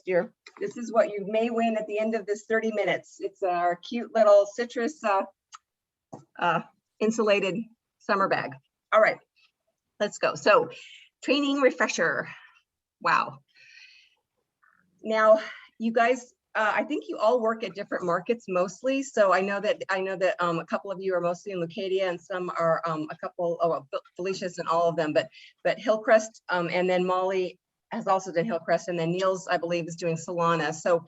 this is what you may win at the end of this 30 minutes. It's our cute little citrus insulated summer bag. All right, let's go. So training refresher. Wow. Now, you guys, I think you all work at different markets mostly. So I know that a couple of you are mostly in Leucadia, and some are a couple. Oh, Felicia's in all of them, but Hillcrest, and then Molly has also done Hillcrest, and then Niels, I believe, is doing Solana. So,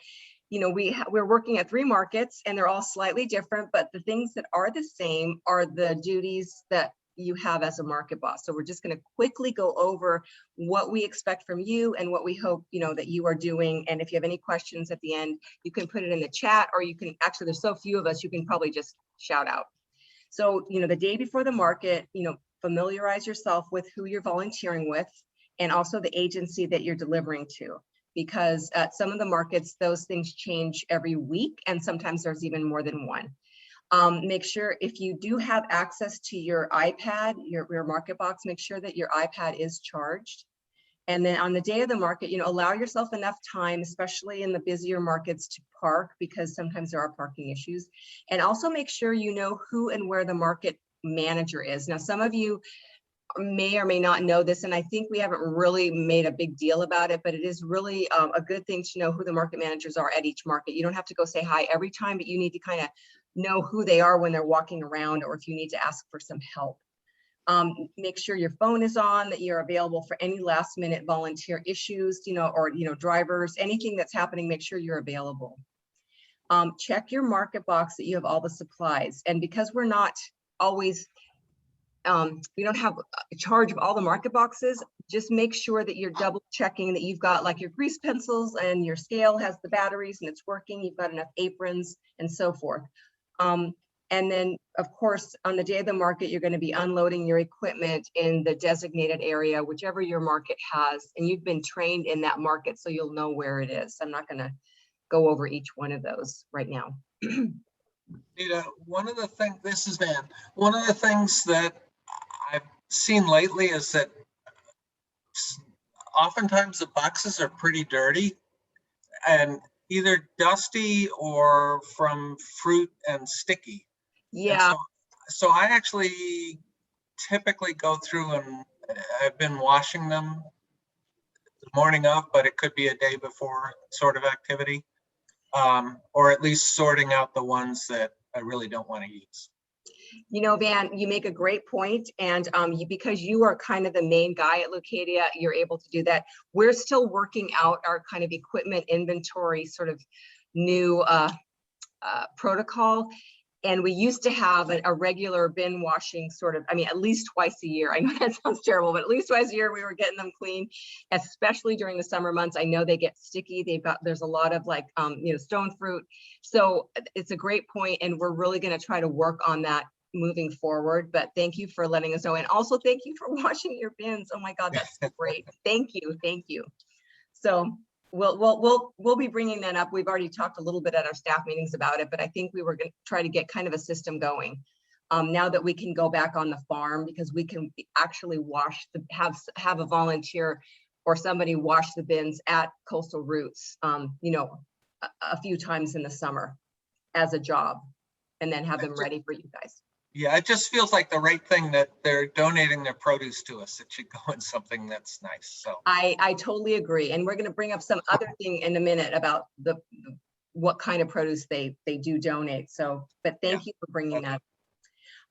you know, we're working at 3 markets, and they're all slightly different. But the things that are the same are the duties that you have as a market boss. So we're just going to quickly go over what we expect from you and what we hope, you know, that you are doing. And if you have any questions at the end, you can put it in the chat, or you can actually, there's so few of us, you can probably just shout out. So, you know, the day before the market, you know, familiarize yourself with who you're volunteering with and also the agency that you're delivering to, because at some of the markets, those things change every week, and sometimes there's even more than one. Make sure if you do have access to your iPad, your market box, make sure that your iPad is charged. And then on the day of the market, you know, allow yourself enough time, especially in the busier markets, to park, because sometimes there are parking issues. And also make sure you know who and where the market manager is. Now, some of you may or may not know this, and I think we haven't really made a big deal about it, but it is really a good thing to know who the market managers are at each market. You don't have to go say hi every time, but you need to kind of know who they are when they're walking around, or if you need to ask for some help. Make sure your phone is on, that you're available for any last minute volunteer issues, you know, or, you know, drivers, anything that's happening, make sure you're available. Check your market box that you have all the supplies. And because we're not always, we don't have a charge of all the market boxes, just make sure that you're double checking that you've got like your grease pencils and your scale has the batteries and it's working, you've got enough aprons and so forth. And then, of course, on the day of the market, you're going to be unloading your equipment in the designated area, whichever your market has, and you've been trained in that market, so you'll know where it is. I'm not going to go over each one of those right now. Nita, one of the things, this is Van, one of the things that I've seen lately is that oftentimes the boxes are pretty dirty and either dusty or from fruit and sticky. Yeah. And so I actually typically go through and I've been washing them the morning of, but it could be a day before sort of activity, or at least sorting out the ones that I really don't want to use. You know, Van, you make a great point, and because you are kind of the main guy at Leucadia, you're able to do that. We're still working out our kind of equipment inventory sort of new protocol. And we used to have a regular bin washing sort of, I mean, at least twice a year. I know that sounds terrible, but at least twice a year we were getting them clean, especially during the summer months. I know they get sticky. There's a lot of like, you know, stone fruit. So it's a great point, and we're really going to try to work on that moving forward. But thank you for letting us know. And also thank you for washing your bins. Oh my God, that's great. Thank you. Thank you. So we'll be bringing that up. We've already talked a little bit at our staff meetings about it, but I think we were going to try to get kind of a system going now that we can go back on the farm, because we can actually have a volunteer or somebody wash the bins at Coastal Roots, you know, a few times in the summer as a job, and then have them ready for you guys. Yeah, it just feels like the right thing that they're donating their produce to us. It should go in something that's nice. So I totally agree. And we're going to bring up some other thing in a minute about what kind of produce they do donate. So, but thank you for bringing that.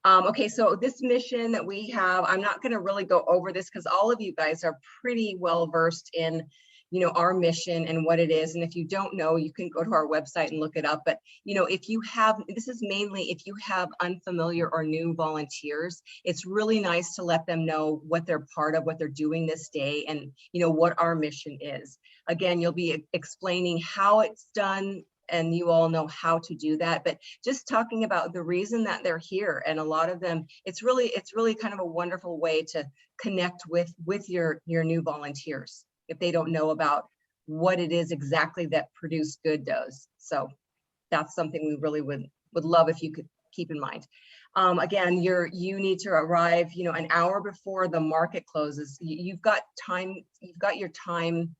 Okay, so this mission that we have, I'm not going to really go over this because all of you guys are pretty well versed in, you know, our mission and what it is. And if you don't know, you can go to our website and look it up. But, you know, if you have, this is mainly if you have unfamiliar or new volunteers, it's really nice to let them know what they're part of, what they're doing this day, and, you know, what our mission is. Again, you'll be explaining how it's done, and you all know how to do that, but just talking about the reason that they're here. And a lot of them, it's really kind of a wonderful way to connect with your new volunteers if they don't know about what it is exactly that Produce Good does. So that's something we really would love if you could keep in mind. Again, you need to arrive, you know, an hour before the market closes. You've got time, you've got your time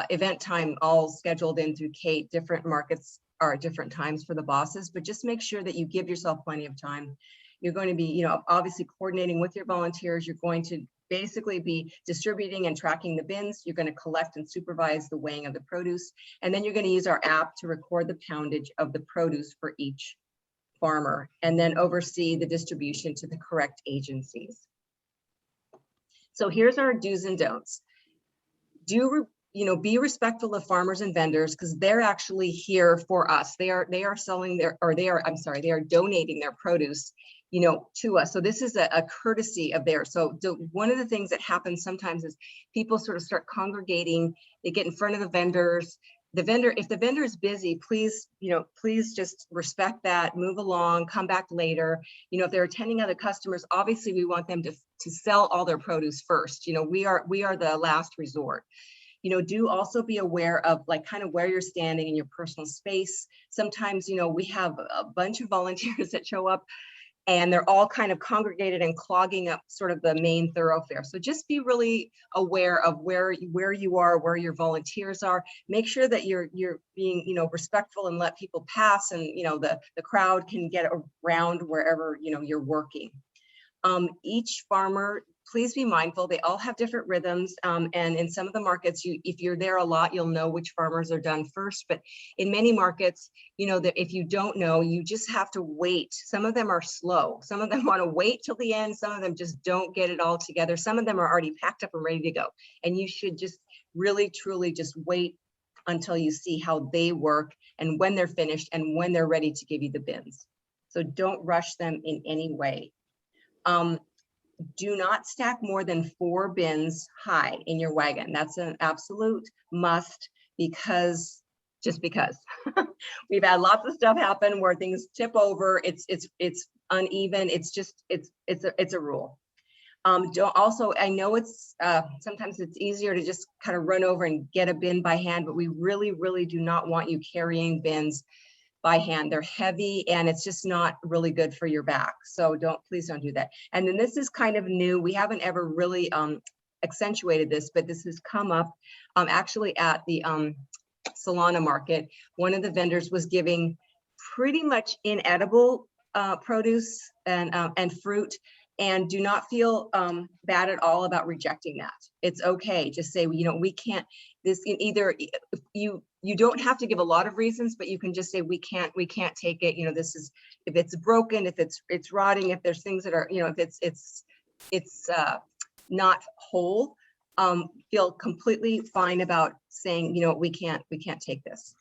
event time all scheduled in through Kate. Different markets are at different times for the bosses, but just make sure that you give yourself plenty of time. You're going to be, you know, obviously coordinating with your volunteers. You're going to basically be distributing and tracking the bins. You're going to collect and supervise the weighing of the produce. And then you're going to use our app to record the poundage of the produce for each farmer, and then oversee the distribution to the correct agencies. So here's our do's and don'ts. Be respectful of farmers and vendors, because they're actually here for us. They are selling their, or they are donating their produce, you know, to us. So this is a courtesy of theirs. So one of the things that happens sometimes is people sort of start congregating, they get in front of the vendors. If the vendor is busy, please just respect that, move along, come back later. You know, if they're attending other customers, obviously we want them to sell all their produce first. You know, we are the last resort. You know, do also be aware of like kind of where you're standing in your personal space. Sometimes, you know, we have a bunch of volunteers that show up and they're all kind of congregated and clogging up sort of the main thoroughfare. So just be really aware of where you are, where your volunteers are. Make sure that you're being, you know, respectful and let people pass, and, you know, the crowd can get around wherever, you know, you're working. Each farmer, please be mindful, they all have different rhythms. And in some of the markets, if you're there a lot, you'll know which farmers are done first. But in many markets, you know, that if you don't know, you just have to wait. Some of them are slow. Some of them want to wait till the end. Some of them just don't get it all together. Some of them are already packed up and ready to go. And you should just really, truly just wait until you see how they work and when they're finished and when they're ready to give you the bins. So don't rush them in any way. Do not stack more than 4 bins high in your wagon. That's an absolute must, because we've had lots of stuff happen where things tip over. It's uneven. It's a rule. I know it's sometimes it's easier to just kind of run over and get a bin by hand, but we really, really do not want you carrying bins by hand. They're heavy and it's just not really good for your back. So please don't do that. And then this is kind of new. We haven't ever really accentuated this, but this has come up actually at the Solana market. One of the vendors was giving pretty much inedible produce and fruit, and do not feel bad at all about rejecting that. It's okay. Just say, you know, we can't, this either you don't have to give a lot of reasons, but you can just say, we can't take it. You know, this is, if it's broken, if it's rotting, if there's things that are, you know, if it's not whole, feel completely fine about saying, you know, we can't take this.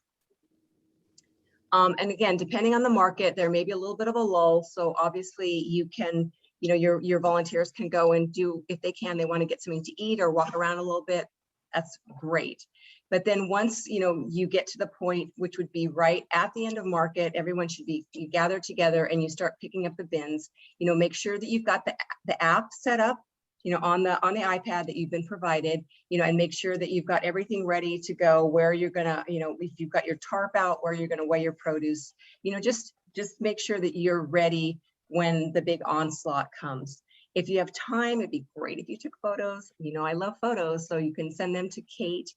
And again, depending on the market, there may be a little bit of a lull. So obviously you can, you know, your volunteers can go and do, if they can, they want to get something to eat or walk around a little bit. That's great. But then once, you know, you get to the point, which would be right at the end of market, everyone should be, you gather together and you start picking up the bins. You know, make sure that you've got the app set up, you know, on the iPad that you've been provided, you know, and make sure that you've got everything ready to go, where you're gonna, you know, if you've got your tarp out, where you're gonna weigh your produce, you know, just make sure that you're ready when the big onslaught comes. If you have time, it'd be great if you took photos. You know, I love photos, so you can send them to Kate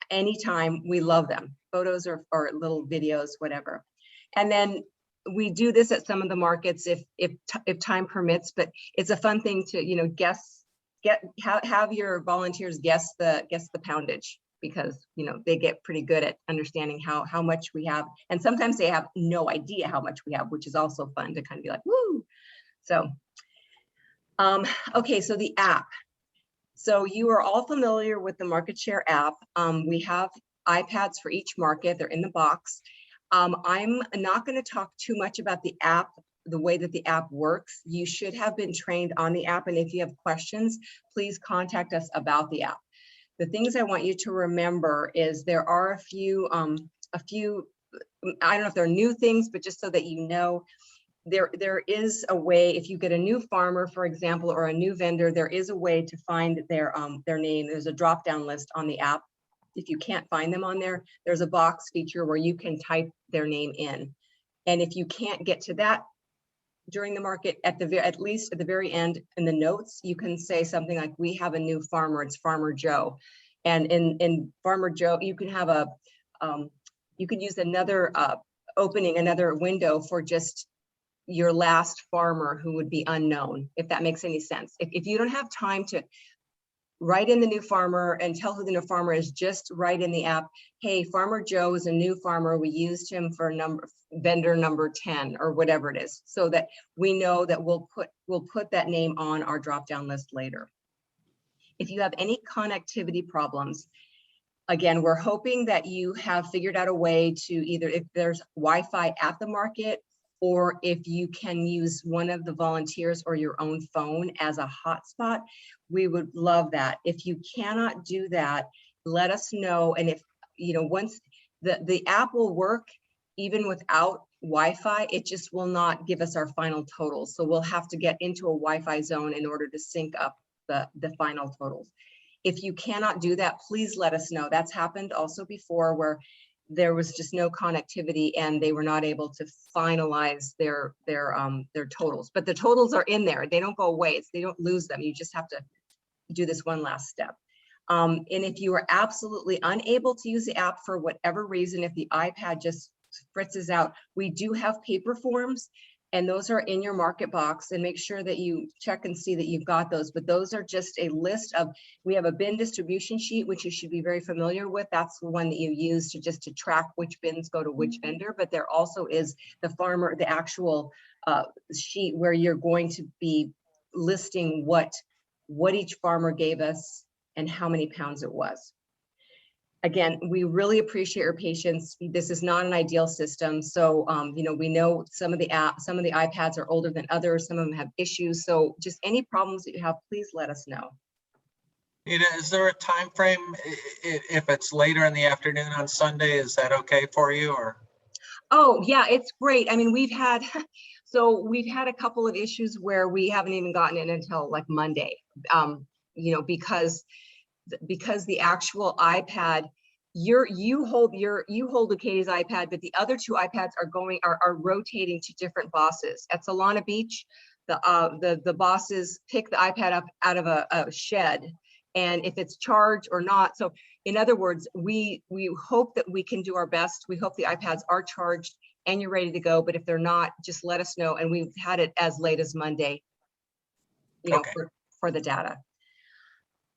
anytime. We love them. Photos or little videos, whatever. And then we do this at some of the markets if time permits, but it's a fun thing to, you know, have your volunteers guess the poundage, because, you know, they get pretty good at understanding how much we have. And sometimes they have no idea how much we have, which is also fun to kind of be like, woo. So, okay, so the app. So you are all familiar with the Market Share app. We have iPads for each market. They're in the box. I'm not going to talk too much about the app, the way that the app works. You should have been trained on the app. And if you have questions, please contact us about the app. The things I want you to remember is there are a few, I don't know if they're new things, but just so that you know, there is a way, if you get a new farmer, for example, or a new vendor, there is a way to find their name. There's a drop-down list on the app. If you can't find them on there, there's a box feature where you can type their name in. And if you can't get to that during the market, at least at the very end in the notes, you can say something like, we have a new farmer, it's Farmer Joe. And in Farmer Joe, you can have a, you could use another opening, another window for just your last farmer who would be unknown, if that makes any sense. If you don't have time to write in the new farmer and tell who the new farmer is, just write in the app, hey, Farmer Joe is a new farmer. We used him for vendor number 10 or whatever it is, so that we know that we'll put that name on our drop-down list later. If you have any connectivity problems, again, we're hoping that you have figured out a way to either, if there's Wi-Fi at the market, or if you can use one of the volunteers or your own phone as a hotspot, we would love that. If you cannot do that, let us know. And if, you know, once the app will work even without Wi-Fi, it just will not give us our final totals. So we'll have to get into a Wi-Fi zone in order to sync up the final totals. If you cannot do that, please let us know. That's happened also before, where there was just no connectivity and they were not able to finalize their totals. But the totals are in there. They don't go away. They don't lose them. You just have to do this one last step. And if you are absolutely unable to use the app for whatever reason, if the iPad just fritzes out, we do have paper forms, and those are in your market box, and make sure that you check and see that you've got those. But those are just a list of, we have a bin distribution sheet, which you should be very familiar with. That's the one that you use to track which bins go to which vendor. But there also is the actual sheet where you're going to be listing what each farmer gave us and how many pounds it was. Again, we really appreciate your patience. This is not an ideal system. So, you know, we know some of the iPads are older than others. Some of them have issues. So just any problems that you have, please let us know. Is there a time frame if it's later in the afternoon on Sunday? Is that okay for you, or? Oh yeah, it's great. I mean, we've had a couple of issues where we haven't even gotten in until like Monday. You know, because the actual iPad, you hold Katie's iPad, but the other two iPads are rotating to different bosses. At Solana Beach, the bosses pick the iPad up out of a shed, and if it's charged or not. So in other words, we hope that we can do our best. We hope the iPads are charged and you're ready to go, but if they're not, just let us know. And we've had it as late as Monday, you know, Okay. for the data.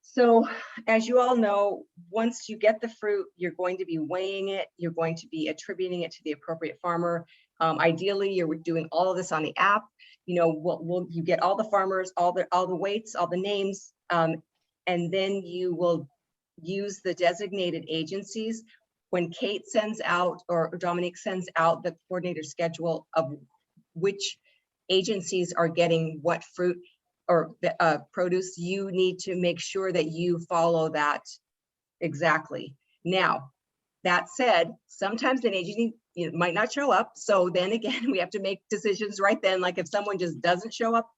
So as you all know, once you get the fruit, you're going to be weighing it. You're going to be attributing it to the appropriate farmer. Ideally, you're doing all of this on the app. You know, you get all the farmers, all the weights, all the names, and then you will use the designated agencies. When Kate sends out, or Dominique sends out, the coordinator schedule of which agencies are getting what fruit or produce, you need to make sure that you follow that exactly. Now, that said, sometimes an agency might not show up. So then again, we have to make decisions right then. Like if someone just doesn't show up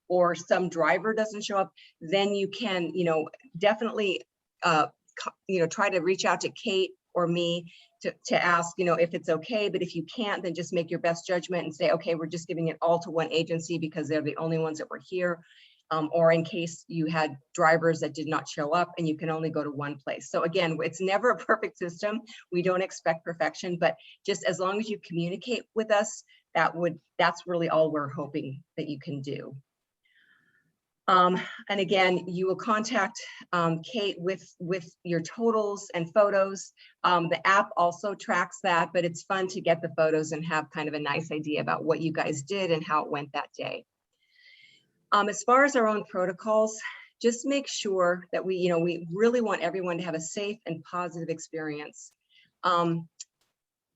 or some driver doesn't show up, then you can, you know, definitely, you know, try to reach out to Kate or me to ask, you know, if it's okay. But if you can't, then just make your best judgment and say, okay, we're just giving it all to one agency because they're the only ones that were here. Or in case you had drivers that did not show up and you can only go to one place. So again, it's never a perfect system. We don't expect perfection, but just as long as you communicate with us, that's really all we're hoping that you can do. And again, you will contact Kate with your totals and photos. The app also tracks that, but it's fun to get the photos and have kind of a nice idea about what you guys did and how it went that day. As far as our own protocols, just make sure that we really want everyone to have a safe and positive experience.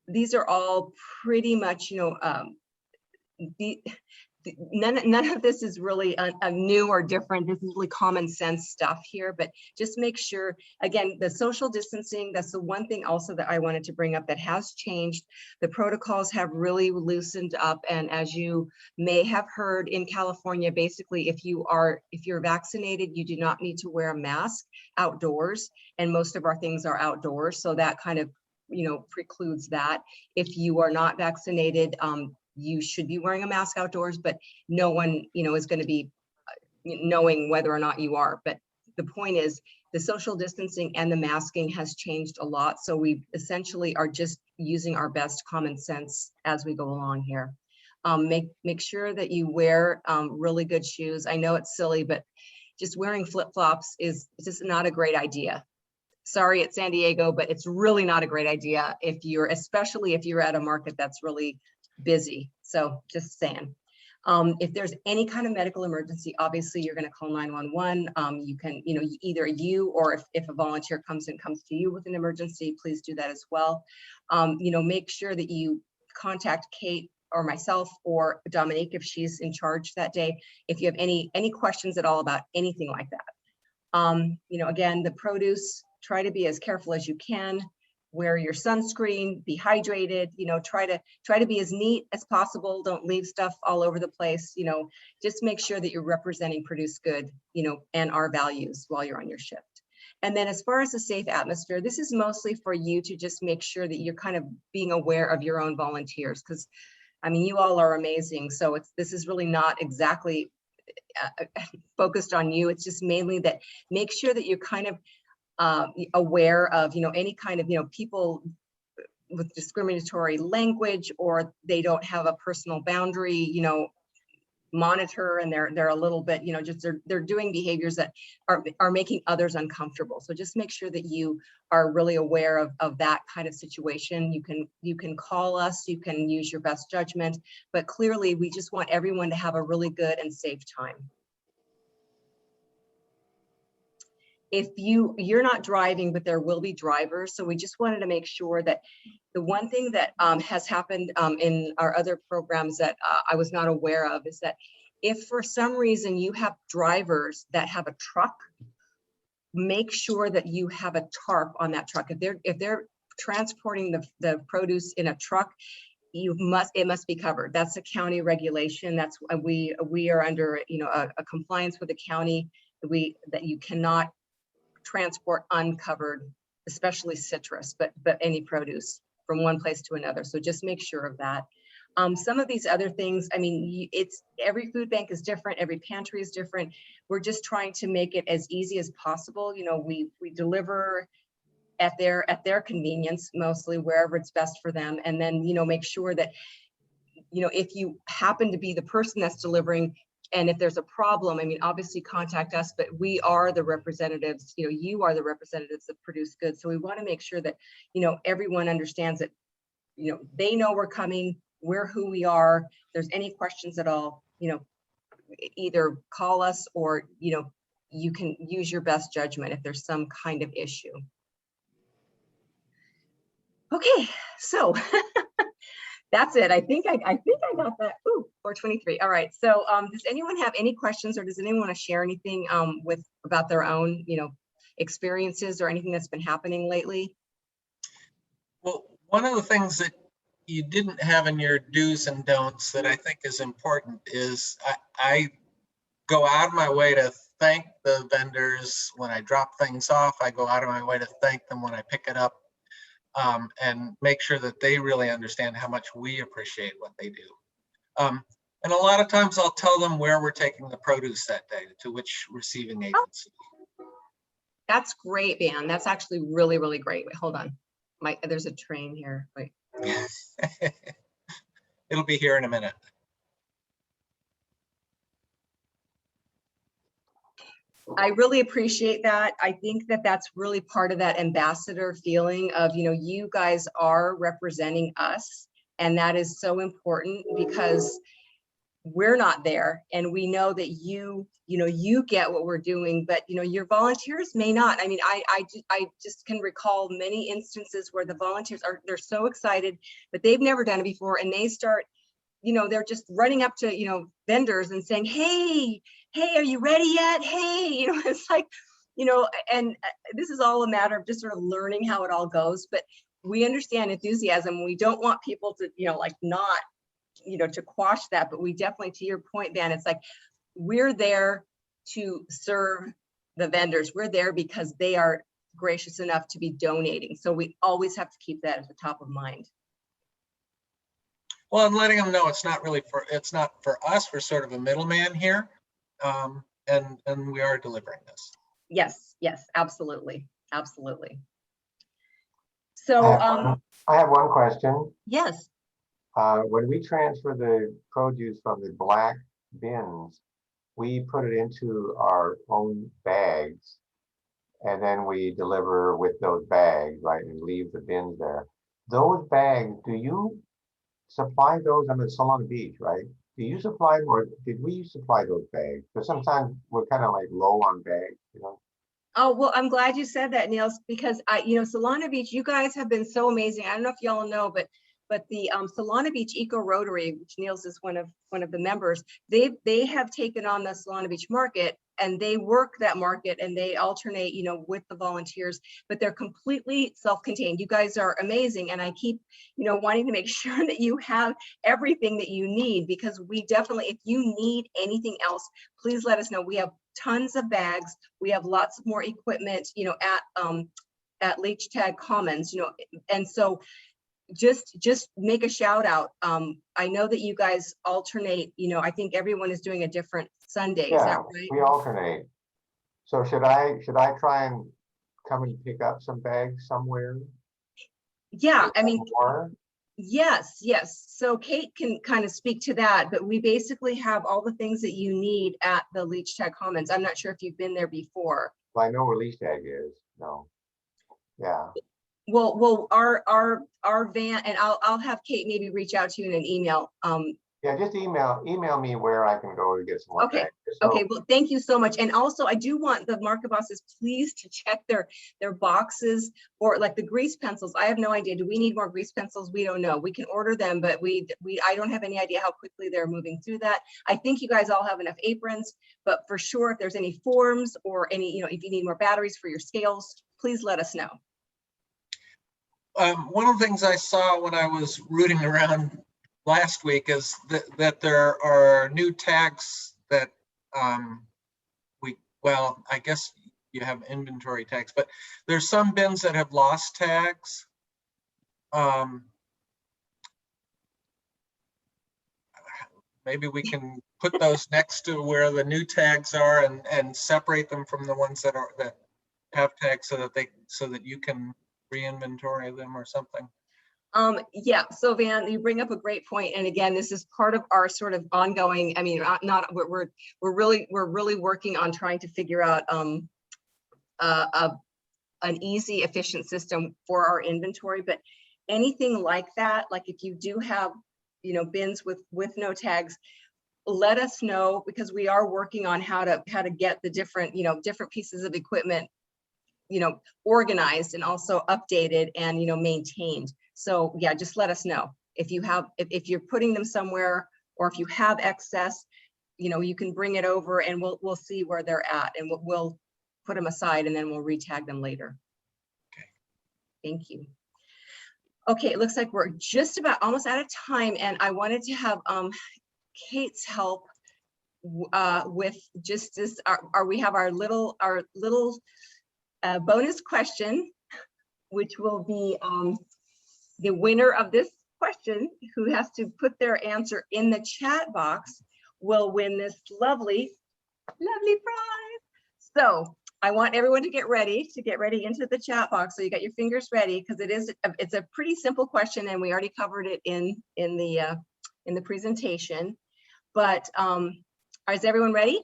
These are all pretty much, none of this is really a new or different. This is really common sense stuff here, but just make sure, again, the social distancing, that's the one thing also that I wanted to bring up that has changed. The protocols have really loosened up. And as you may have heard in California, basically, if you're vaccinated, you do not need to wear a mask outdoors. And most of our things are outdoors. So that kind of, precludes that. If you are not vaccinated, you should be wearing a mask outdoors, but no one, is going to be knowing whether or not you are. But the point is, the social distancing and the masking has changed a lot. So we essentially are just using our best common sense as we go along here. Make sure that you wear really good shoes. I know it's silly, but just wearing flip-flops is just not a great idea. Sorry, it's San Diego, but it's really not a great idea especially if you're at a market that's really busy. So just saying. If there's any kind of medical emergency, obviously you're going to call 911. You can, either you or if a volunteer comes to you with an emergency, please do that as well. Make sure that you contact Kate or myself or Dominique if she's in charge that day, if you have any questions at all about anything like that. Again, the produce, try to be as careful as you can. Wear your sunscreen, be hydrated, try to be as neat as possible. Don't leave stuff all over the place, just make sure that you're representing Produce Good, and our values while you're on your shift. And then as far as a safe atmosphere, this is mostly for you to just make sure that you're kind of being aware of your own volunteers, because you all are amazing. So this is really not exactly focused on you. It's just mainly that make sure that you're kind of aware of, any kind of, people with discriminatory language, or they don't have a personal boundary, monitor, and they're a little bit, they're doing behaviors that are making others uncomfortable. So just make sure that you are really aware of that kind of situation. You can call us, you can use your best judgment, but clearly we just want everyone to have a really good and safe time. If you're not driving, but there will be drivers. So we just wanted to make sure that the one thing that has happened in our other programs that I was not aware of is that if for some reason you have drivers that have a truck, make sure that you have a tarp on that truck. If they're transporting the produce in a truck, it must be covered. That's a county regulation. That's we are under a compliance with the county that you cannot transport uncovered, especially citrus, but any produce from one place to another. So just make sure of that. Some of these other things, it's every food bank is different, every pantry is different. We're just trying to make it as easy as possible. We deliver at their convenience, mostly wherever it's best for them, and then make sure that if you happen to be the person that's delivering, and if there's a problem, obviously contact us, but we are the representatives, you are the representatives of Produce Good. So we want to make sure that, everyone understands that, they know we're coming, we're who we are. If there's any questions at all, either call us or, you can use your best judgment if there's some kind of issue. Okay, so that's it. I think I got that. Ooh, 423. All right. So does anyone have any questions, or does anyone want to share anything about their own, experiences or anything that's been happening lately? Well, one of the things that you didn't have in your do's and don'ts that I think is important is I go out of my way to thank the vendors when I drop things off. I go out of my way to thank them when I pick it up. And make sure that they really understand how much we appreciate what they do. And a lot of times I'll tell them where we're taking the produce that day, to which receiving agency. That's great, Van. That's actually really, really great. Wait, hold on. There's a train here. Wait. It'll be here in a minute. I really appreciate that. I think that that's really part of that ambassador feeling of, you guys are representing us. And that is so important because we're not there. And we know that you get what we're doing, but, your volunteers may not. I just can recall many instances where the volunteers they're so excited, but they've never done it before. And they start, they're just running up to, vendors and saying, hey, are you ready yet? Hey, it's like, and this is all a matter of just sort of learning how it all goes. But we understand enthusiasm. We don't want people to, not, to quash that. But we definitely, to your point, Van, it's like, we're there to serve the vendors. We're there because they are gracious enough to be donating. So we always have to keep that at the top of mind. Well, and letting them know it's not for us. We're sort of a middleman here. And we are delivering this. Yes, yes, absolutely, absolutely. I So, have one question. yes, When we transfer the produce from the black bins, we put it into our own bags, and then we deliver with those bags, right, and leave the bins there. Those bags, do you supply those? I'm in Solana Beach, right? Do you supply them, or did we supply those bags? Because sometimes we're kind of like low on bags, you know? oh, well, I'm glad you said that, Niels, because Solana Beach, you guys have been so amazing. I don't know if y'all know, but the Solana Beach Eco Rotary, which Niels is one of the members, they have taken on the Solana Beach market, and they work that market, and they alternate, with the volunteers, but they're completely self-contained. You guys are amazing, and I keep, wanting to make sure that you have everything that you need, because we definitely, if you need anything else, please let us know. We have tons of bags. We have lots more equipment, at Leech Tag Commons, and so just make a shout out. I know that you guys alternate, I think everyone is doing a different Sunday. Is that Yeah, right? we alternate. So should I try and come and pick up some bags somewhere? Yeah, I mean, Or yes. So Kate can kind of speak to that, but we basically have all the things that you need at the Leech Tag Commons. I'm not sure if you've been there before. well, I know where Leech Tag is. No. Yeah. Well, our van, and I'll have Kate maybe reach out to you in an email. Yeah, just email me where I can go to get some more Okay. bags. So, Okay, well, thank you so much. And also, I do want the market bosses please to check their boxes, or like the grease pencils. I have no idea. Do we need more grease pencils? We don't know. We can order them, but I don't have any idea how quickly they're moving through that. I think you guys all have enough aprons, but for sure, if there's any forms or any, if you need more batteries for your scales, please let us know. One of the things I saw when I was rooting around last week is that there are new tags that well, I guess you have inventory tags, but there's some bins that have lost tags. Maybe we can put those next to where the new tags are and separate them from the ones that have tags, so that you can re-inventory them or something. Yeah, so Van, you bring up a great point, and again, this is part of our sort of ongoing. I mean, we're really working on trying to figure out an easy, efficient system for our inventory. But anything like that, like if you do have, bins with no tags, let us know, because we are working on how to get the different pieces of equipment organized and also updated and maintained. So yeah, just let us know if you're putting them somewhere, or if you have excess, you can bring it over, and we'll see where they're at, and we'll put them aside, and then we'll retag them later. Okay. Thank you. Okay, it looks like we're just about almost out of time, and I wanted to have Kate's help with just this. We have our little bonus question, which will be the winner of this question, who has to put their answer in the chat box, will win this lovely prize. So I want everyone to get ready into the chat box. So you got your fingers ready, because it's a pretty simple question, and we already covered it in the presentation. But is everyone ready?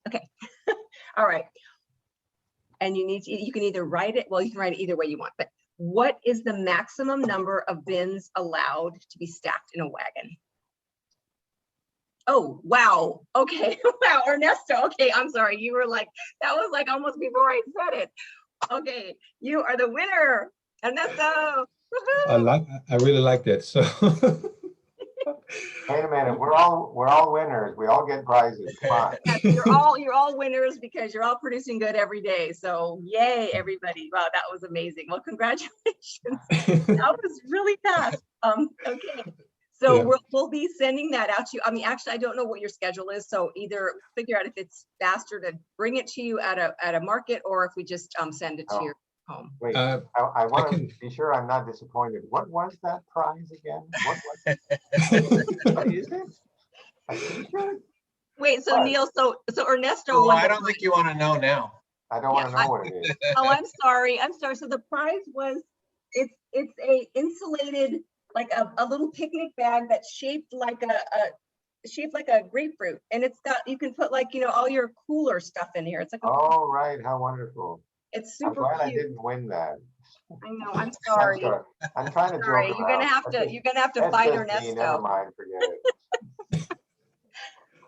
Okay. All right. And you can either write it, well, you can write it either way you want, but what is the maximum number of bins allowed to be stacked in a wagon? Oh, wow. Okay. Wow, Ernesto. Okay, I'm sorry. You were like, that was like almost before I said it. Okay, you are the winner, Ernesto. I really like that. So wait a minute, we're all winners. We all get prizes. Come on. Yes, you're all winners, because you're all producing good every day. So yay, everybody. Wow, that was amazing. Well, congratulations. That was really fast. Okay. So Yeah. we'll be sending that out to you. I mean, actually, I don't know what your schedule is. So either figure out if it's faster to bring it to you at a market, or if we just send it to your home. Wait, Uh, I want to can- be sure I'm not disappointed. What was that prize again? What is it? A t-shirt? Wait, so What? Neil, so Ernesto Oh, won I the don't think you want to know now. I don't Yeah, want to know what it is. Oh, I'm sorry. I'm sorry. So the prize was, it's a insulated, like a little picnic bag that's shaped like shaped like a grapefruit. And it's got, you can put like, all your cooler stuff in here. It's like, Oh, right. How wonderful. it's I'm super glad I cute. didn't win that. I know, I'm I'm sorry. sorry. I'm trying to joke Sorry, you're gonna around. have That's to just- find that's just me. Never Ernesto. mind, forget it.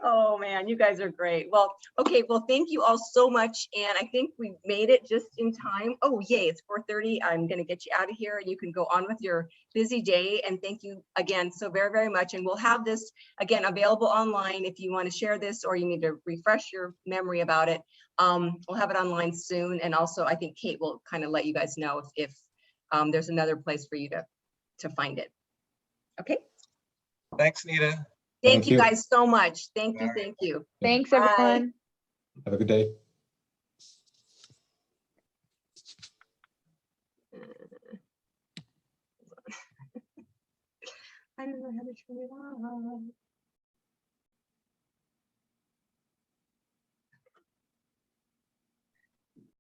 Oh man, you guys are great. Well, okay, well, thank you all so much. And I think we made it just in time. Oh, yay, it's 4:30. I'm gonna get you out of here and you can go on with your busy day. And thank you again so very, very much. And we'll have this again available online if you want to share this or you need to refresh your memory about it. We'll have it online soon. And also I think Kate will kind of let you guys know if there's another place for you to find it. Okay. Thanks, Nita. Thank Thank you you. guys so much. Thank you. All right. Thank you. Thanks, Bye. everyone. Have a good day. I don't know how to turn it on.